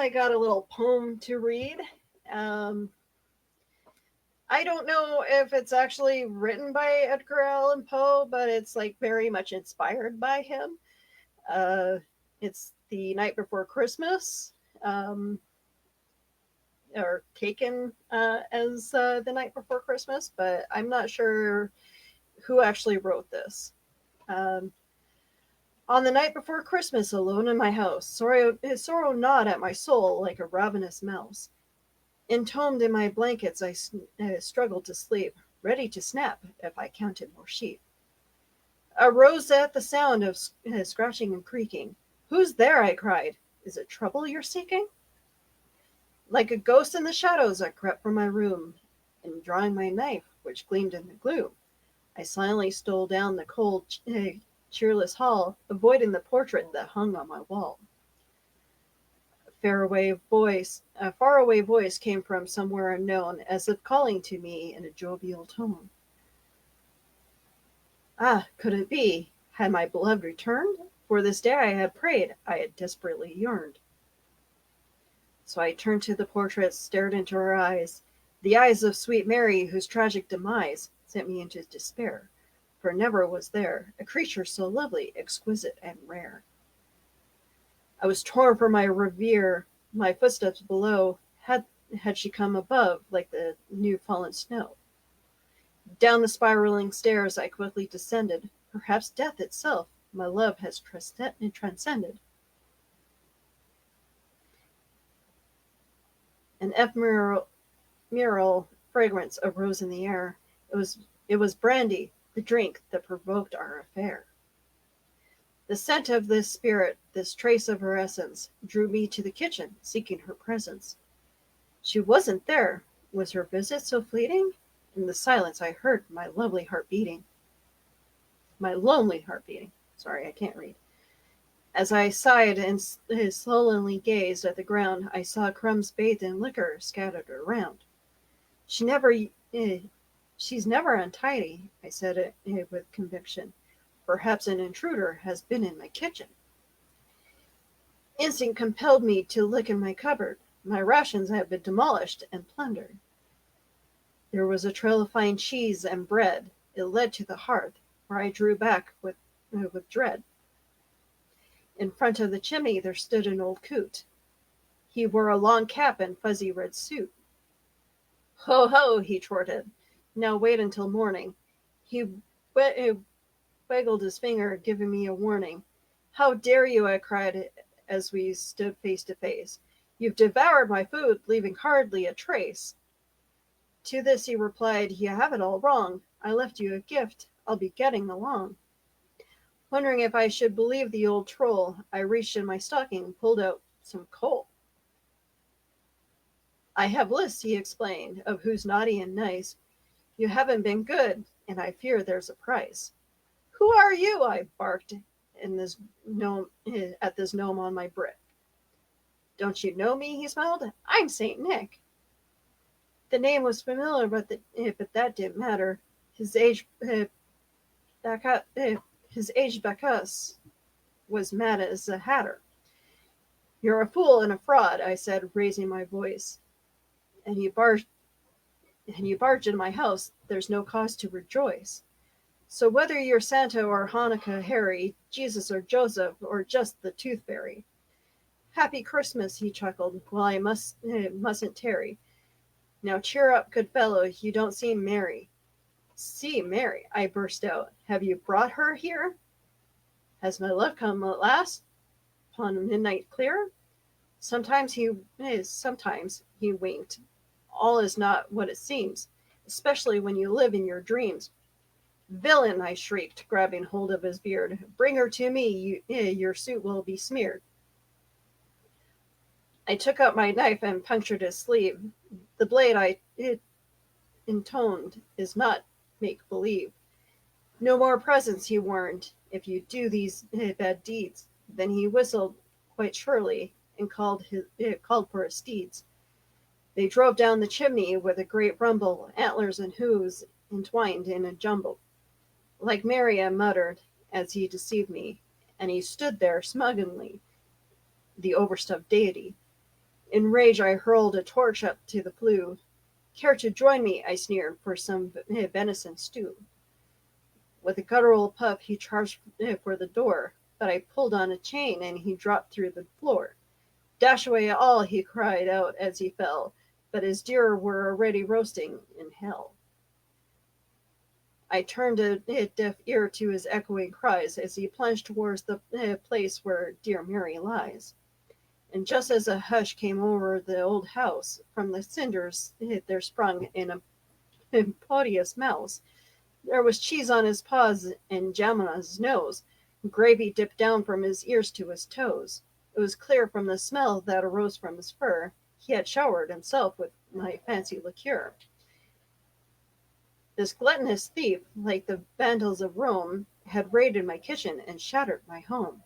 I got a little poem to read. Um, I don't know if it's actually written by Edgar Allan Poe, but it's like very much inspired by him. Uh, it's The Night Before Christmas, um, or taken as The Night Before Christmas, but I'm not sure who actually wrote this. Um, on the night before Christmas, alone in my house, sorrow gnawed at my soul like a ravenous mouse. Entombed in my blankets, I struggled to sleep, ready to snap if I counted more sheep. Arose at the sound of scratching and creaking. "Who's there?" I cried. "Is it trouble you're seeking?" Like a ghost in the shadows, I crept from my room, and drawing my knife, which gleamed in the gloom, I silently stole down the cold, cheerless hall, avoiding the portrait that hung on my wall. A faraway voice came from somewhere unknown, as if calling to me in a jovial tone. Ah, could it be? Had my beloved returned? For this day I had prayed, I had desperately yearned. So I turned to the portrait, stared into her eyes, the eyes of sweet Mary, whose tragic demise sent me into despair, for never was there a creature so lovely, exquisite, and rare. I was torn from my revere, my footsteps below had she come above like the new fallen snow. Down the spiraling stairs I quickly descended. Perhaps death itself my love has transcended. An ephemeral fragrance arose in the air. It was brandy, the drink that provoked our affair. The scent of this spirit, this trace of her essence, drew me to the kitchen, seeking her presence. She wasn't there. Was her visit so fleeting? In the silence I heard my lovely heart beating. My lonely heart beating. Sorry, I can't read. As I sighed and sullenly gazed at the ground, I saw crumbs bathed in liquor scattered around. She never, eh, she's never untidy, I said it with conviction. Perhaps an intruder has been in my kitchen. Instinct compelled me to look in my cupboard. My rations had been demolished and plundered. There was a trail of fine cheese and bread. It led to the hearth, where I drew back with dread. In front of the chimney there stood an old coot. He wore a long cap and fuzzy red suit. "Ho, ho," he chortled. "Now wait until morning." He waggled his finger, giving me a warning. "How dare you?" I cried as we stood face to face. "You've devoured my food, leaving hardly a trace." To this he replied, "You have it all wrong. I left you a gift. I'll be getting along." Wondering if I should believe the old troll, I reached in my stocking, pulled out some coal. "I have lists," he explained, "of who's naughty and nice. You haven't been good, and I fear there's a price." "Who are you?" I barked at this gnome on my brick. "Don't you know me?" he smiled. "I'm Saint Nick." The name was familiar, but that didn't matter. His age, his age Bacchus was mad as a hatter. "You're a fool and a fraud," I said, raising my voice. "And you barged in my house. There's no cause to rejoice. So whether you're Santa or Hanukkah Harry, Jesus or Joseph, or just the tooth fairy, Happy Christmas," he chuckled, "while I mustn't tarry. Now cheer up, good fellow, you don't seem merry." "See Mary," I burst out. "Have you brought her here? Has my love come at last, upon midnight clear?" Sometimes he winked. "All is not what it seems, especially when you live in your dreams." "Villain!" I shrieked, grabbing hold of his beard. "Bring her to me, your suit will be smeared." I took out my knife and punctured his sleeve. The blade I intoned is not make believe. "No more presents," he warned, "if you do these bad deeds." Then he whistled quite shrilly and called for his steeds. They drove down the chimney with a great rumble, antlers and hooves entwined in a jumble. "Like Mary," I muttered as he deceived me, and he stood there smugly, the overstuffed deity. In rage I hurled a torch up to the flue. "Care to join me," I sneered, "for some venison stew?" With a guttural puff he charged for the door, but I pulled on a chain and he dropped through the floor. "Dash away all," he cried out as he fell, but his deer were already roasting in hell. I turned a deaf ear to his echoing cries as he plunged towards the place where dear Mary lies. And just as a hush came over the old house, from the cinders there sprung an impodious mouse. There was cheese on his paws and jam on his nose, gravy dipped down from his ears to his toes. It was clear from the smell that arose from his fur he had showered himself with my fancy liqueur. This gluttonous thief, like the Vandals of Rome, had raided my kitchen and shattered my home.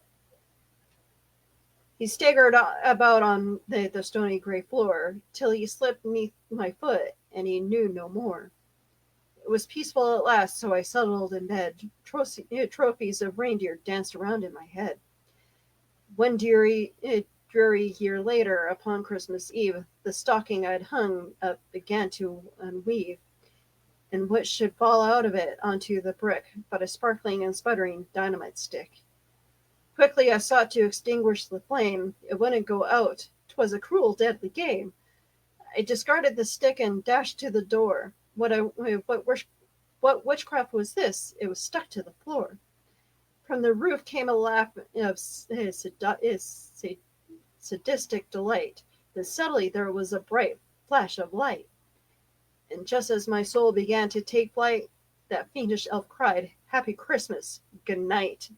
He staggered about on the stony gray floor till he slipped beneath my foot and he knew no more. It was peaceful at last, so I settled in bed. Trophies of reindeer danced around in my head. One dreary year later, upon Christmas Eve, the stocking I'd hung up began to unweave, and what should fall out of it onto the brick but a sparkling and sputtering dynamite stick. Quickly I sought to extinguish the flame. It wouldn't go out. 'Twas a cruel, deadly game. I discarded the stick and dashed to the door. What witchcraft was this? It was stuck to the floor. From the roof came a laugh of sadistic delight. Then suddenly there was a bright flash of light. And just as my soul began to take flight, that fiendish elf cried, "Happy Christmas! Good night!"